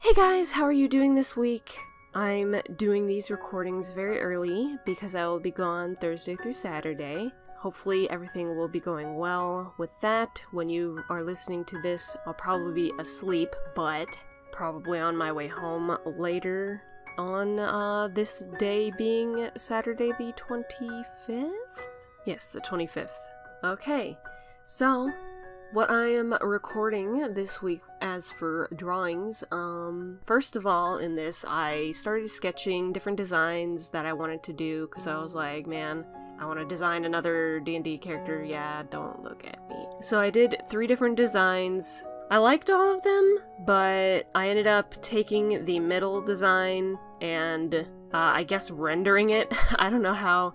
Hey guys, how are you doing this week? I'm doing these recordings very early because I will be gone Thursday through Saturday. Hopefully everything will be going well with that. When you are listening to this, I'll probably be asleep, but probably on my way home later on this day being Saturday the 25th? Yes, the 25th. Okay, so what I am recording this week as for drawings, first of all in this I started sketching different designs that I wanted to do because I was like, man, I want to design another D&D character, yeah, don't look at me. So I did 3 different designs. I liked all of them, but I ended up taking the middle design and I guess rendering it. I don't know how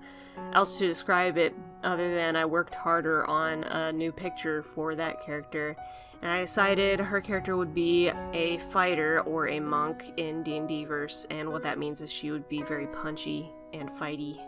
else to describe it other than I worked harder on a new picture for that character, and I decided her character would be a fighter or a monk in D&D verse, and what that means is she would be very punchy and fighty.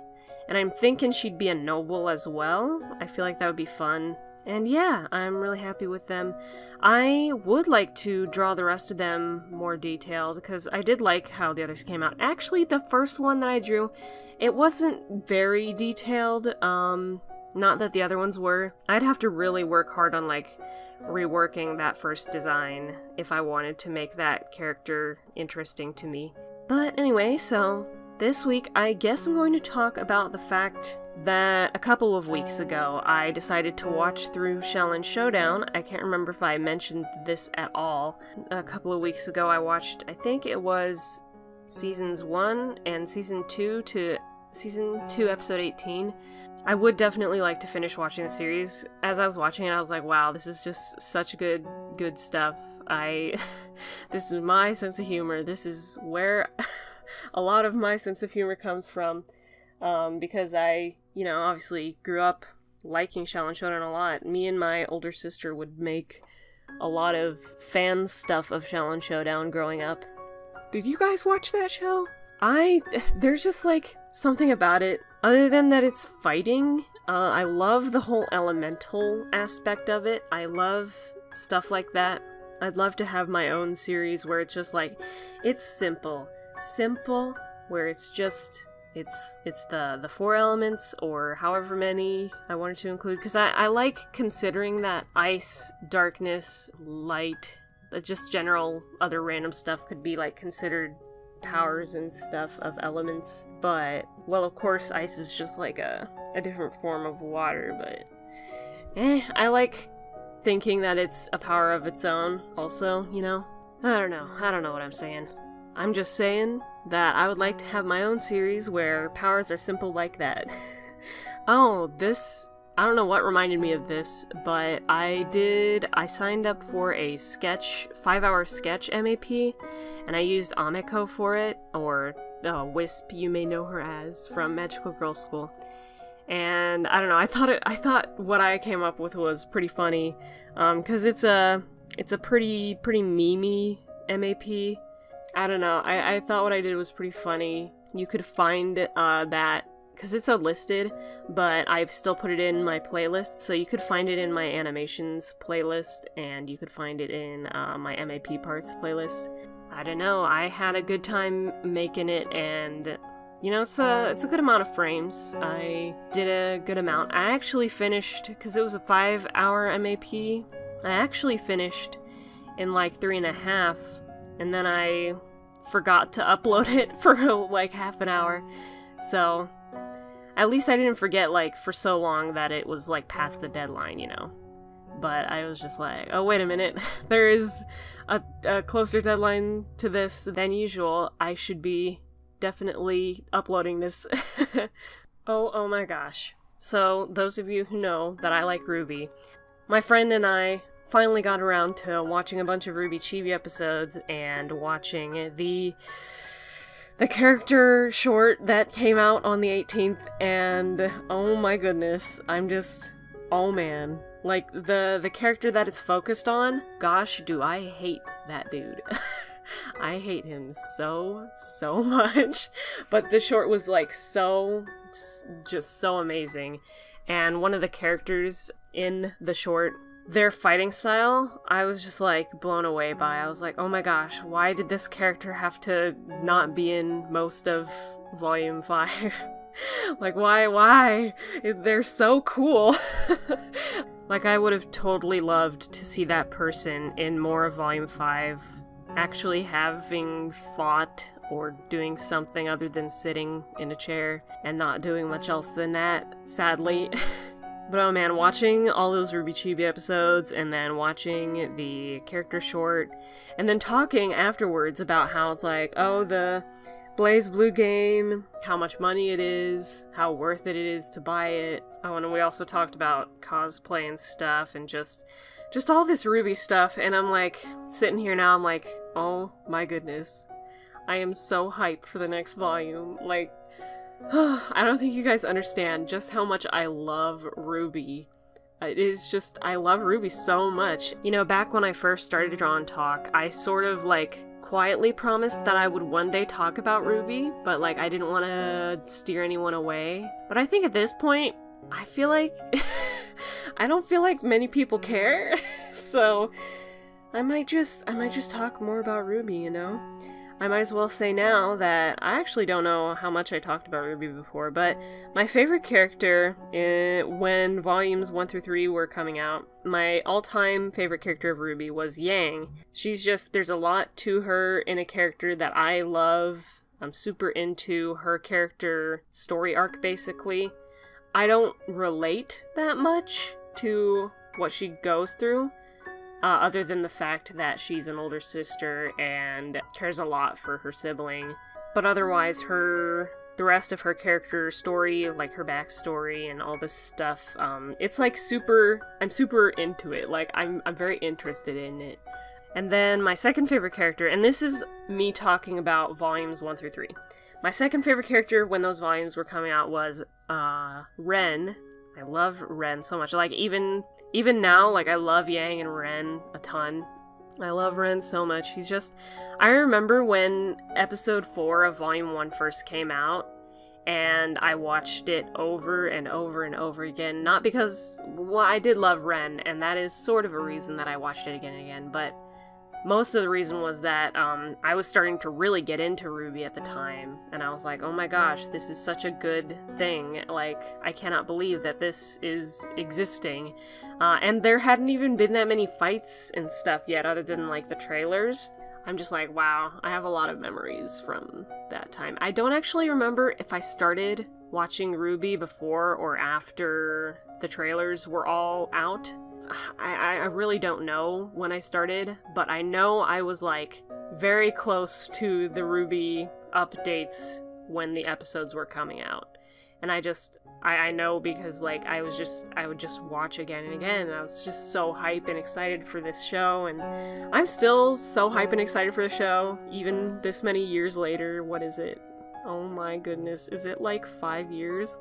And I'm thinking she'd be a noble as well. I feel like that would be fun. And yeah, I'm really happy with them. I would like to draw the rest of them more detailed, because I did like how the others came out. Actually, the first one that I drew, it wasn't very detailed, not that the other ones were. I'd have to really work hard on, like, reworking that first design if I wanted to make that character interesting to me. But anyway, so this week I guess I'm going to talk about the fact that a couple of weeks ago I decided to watch through Shelyn Showdown. I can't remember if I mentioned this at all. A couple of weeks ago I watched, I think it was Seasons 1 and Season 2 to Season 2 Episode 18. I would definitely like to finish watching the series. As I was watching it, I was like, wow, this is just such good stuff. This is my sense of humor. This is where a lot of my sense of humor comes from. Because I, obviously grew up liking Shelyn Showdown a lot. Me and my older sister would make a lot of fan stuff of Shelyn Showdown growing up. Did you guys watch that show? There's just, like, something about it. Other than that it's fighting, I love the whole elemental aspect of it. I love stuff like that. I'd love to have my own series where it's just like, it's simple. Simple, where it's just, it's the 4 elements, or however many I wanted to include, because I like considering that ice, darkness, light, just general other random stuff could be, like, considered powers and stuff of elements. But, well, of course ice is just like a different form of water, but I like thinking that it's a power of its own also, I don't know what I'm saying. I'm just saying that I would like to have my own series where powers are simple like that. Oh, I don't know what reminded me of this, but I signed up for a 5-hour sketch MAP, and I used Ameko for it, or Wisp, you may know her as, from Magical Girl School. And I don't know, I thought what I came up with was pretty funny, because it's a pretty memey MAP. I don't know, I thought what I did was pretty funny. You could find that, because it's unlisted, but I've still put it in my playlist, so you could find it in my animations playlist, and you could find it in my MAP parts playlist. I don't know, I had a good time making it, and it's a good amount of frames. I did a good amount. I actually finished, because it was a 5-hour MAP, I actually finished in like 3.5, and then I forgot to upload it for like half an hour. So at least I didn't forget, like, for so long that it was, like, past the deadline, But I was just like, oh, wait a minute. There is a closer deadline to this than usual. I should be definitely uploading this. Oh my gosh. So, those of you who know that I like RWBY, my friend and I finally got around to watching a bunch of RWBY Chibi episodes and watching the character short that came out on the 18th, and oh my goodness, I'm just, oh man. Like, the character that it's focused on, gosh, do I hate that dude. I hate him so much. But the short was, like, just so amazing. And one of the characters in the short their fighting style, I was just like blown away by. I was like, oh my gosh, why did this character have to not be in most of Volume 5? Like, why? They're so cool. Like, I would have totally loved to see that person in more of Volume 5, actually having fought or doing something other than sitting in a chair and not doing much else than that, sadly. But oh man, watching all those Ruby Chibi episodes and then watching the character short and then talking afterwards about how it's like, oh, the Blaze Blue game, how much money it is, how worth it is to buy it. Oh, and we also talked about cosplay and stuff and just all this Ruby stuff, and I'm like, sitting here now, I'm like, oh my goodness. I am so hyped for the next volume. Like, I don't think you guys understand just how much I love Ruby. It is just, I love Ruby so much. You know, back when I first started Draw and Talk, I sort of like quietly promised that I would one day talk about Ruby, but like I didn't want to steer anyone away. But I think at this point, I feel like I don't feel like many people care. So I might just talk more about Ruby, you know? I might as well say now that I actually don't know how much I talked about Ruby before, but my favorite character when volumes 1 through 3 were coming out, my all-time favorite character of Ruby was Yang. She's just, there's a lot to her in a character that I love. I'm super into her character story arc, basically. I don't relate that much to what she goes through. Other than the fact that she's an older sister and cares a lot for her sibling. But otherwise, the rest of her character story, like her backstory and all this stuff, it's like I'm super into it. Like, I'm very interested in it. And then my second favorite character, and this is me talking about volumes 1 through 3. My second favorite character when those volumes were coming out was Ren. I love Ren so much. Like, even now, like, I love Yang and Ren a ton. I love Ren so much. He's just... I remember when episode 4 of Volume 1 first came out, and I watched it over and over and over again. Not because... Well, I did love Ren, and that is sort of a reason that I watched it again and again, but most of the reason was that I was starting to really get into Ruby at the time, and I was like, oh my gosh, this is such a good thing. Like, I cannot believe that this is existing. And there hadn't even been that many fights and stuff yet, other than, like, the trailers. I'm just like, wow, I have a lot of memories from that time. I don't actually remember if I started watching Ruby before or after the trailers were all out. I really don't know when I started, but I know I was, like, very close to the Ruby updates when the episodes were coming out. And I know because, like, I would just watch again and again, and I was just so hyped and excited for this show, and I'm still so hyped and excited for the show, even this many years later. What is it? Oh my goodness, is it like 5 years?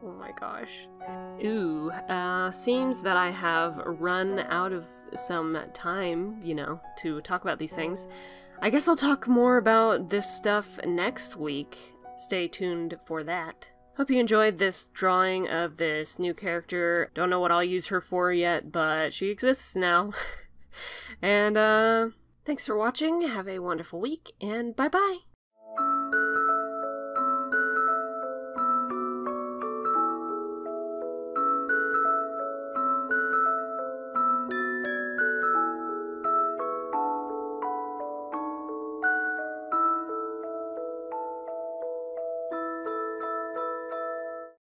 Oh my gosh. Ooh, seems that I have run out of some time, you know, to talk about these things. I guess I'll talk more about this stuff next week. Stay tuned for that. Hope you enjoyed this drawing of this new character. Don't know what I'll use her for yet, but she exists now. And, thanks for watching, have a wonderful week, and bye-bye!